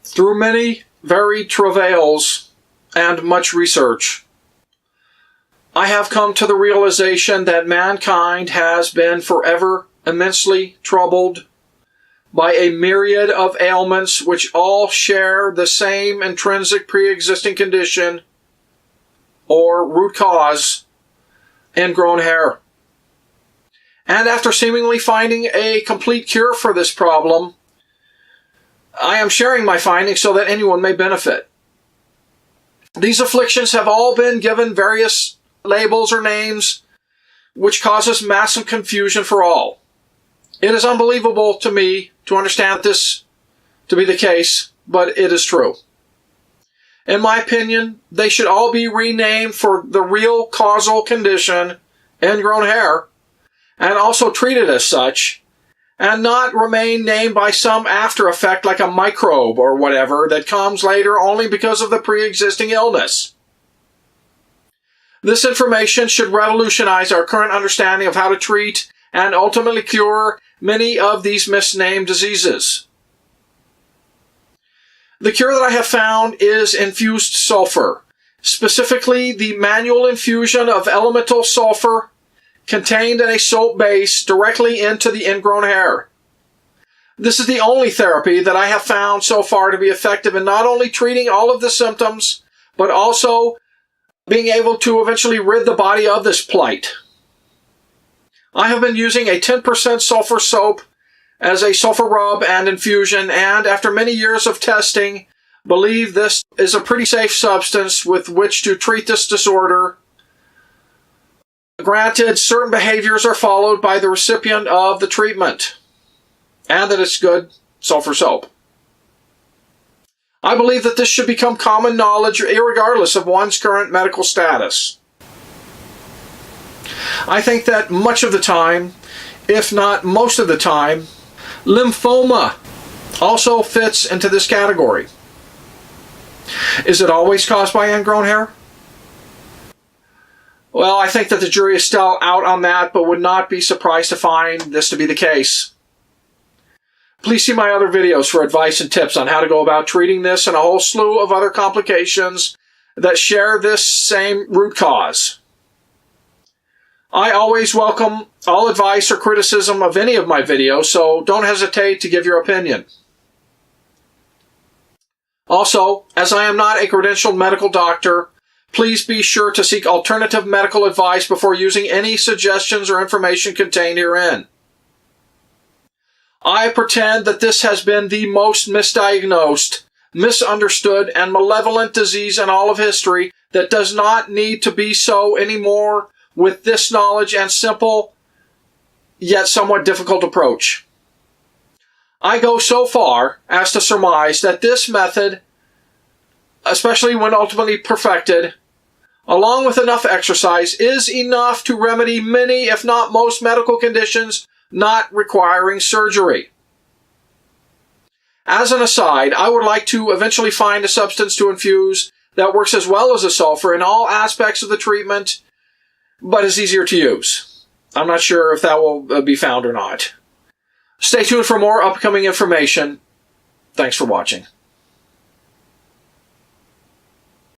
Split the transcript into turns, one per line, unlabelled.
through many varied travails and much research, I have come to the realization that mankind has been forever immensely troubled by a myriad of ailments which all share the same intrinsic pre-existing condition or root cause: ingrown hair. And after seemingly finding a complete cure for this problem, I am sharing my findings so that anyone may benefit. These afflictions have all been given various labels or names, which causes massive confusion for all. It is unbelievable to me to understand this to be the case, but it is true. In my opinion, they should all be renamed for the real causal condition, ingrown hair, and also treated as such, and not remain named by some after effect like a microbe or whatever that comes later only because of the pre-existing illness. This information should revolutionize our current understanding of how to treat and ultimately cure many of these misnamed diseases. The cure that I have found is infused sulfur, specifically the manual infusion of elemental sulfur contained in a soap base directly into the ingrown hair. This is the only therapy that I have found so far to be effective in not only treating all of the symptoms, but also being able to eventually rid the body of this plight. I have been using a 10% sulfur soap as a sulfur rub and infusion, and after many years of testing, believe this is a pretty safe substance with which to treat this disorder. Granted, certain behaviors are followed by the recipient of the treatment, and that it's good sulfur soap. I believe that this should become common knowledge irregardless of one's current medical status. I think that much of the time, if not most of the time, lymphoma also fits into this category. Is it always caused by ingrown hair? Well, I think that the jury is still out on that, but would not be surprised to find this to be the case. Please see my other videos for advice and tips on how to go about treating this and a whole slew of other complications that share this same root cause. I always welcome all advice or criticism of any of my videos, so don't hesitate to give your opinion. Also, as I am not a credentialed medical doctor, please be sure to seek alternative medical advice before using any suggestions or information contained herein. I pretend that this has been the most misdiagnosed, misunderstood, and malevolent disease in all of history that does not need to be so anymore with this knowledge and simple, yet somewhat difficult approach. I go so far as to surmise that this method, especially when ultimately perfected, along with enough exercise, is enough to remedy many, if not most, medical conditions not requiring surgery. As an aside, I would like to eventually find a substance to infuse that works as well as a sulfur in all aspects of the treatment, but is easier to use. I'm not sure if that will be found or not. Stay tuned for more upcoming information. Thanks for watching.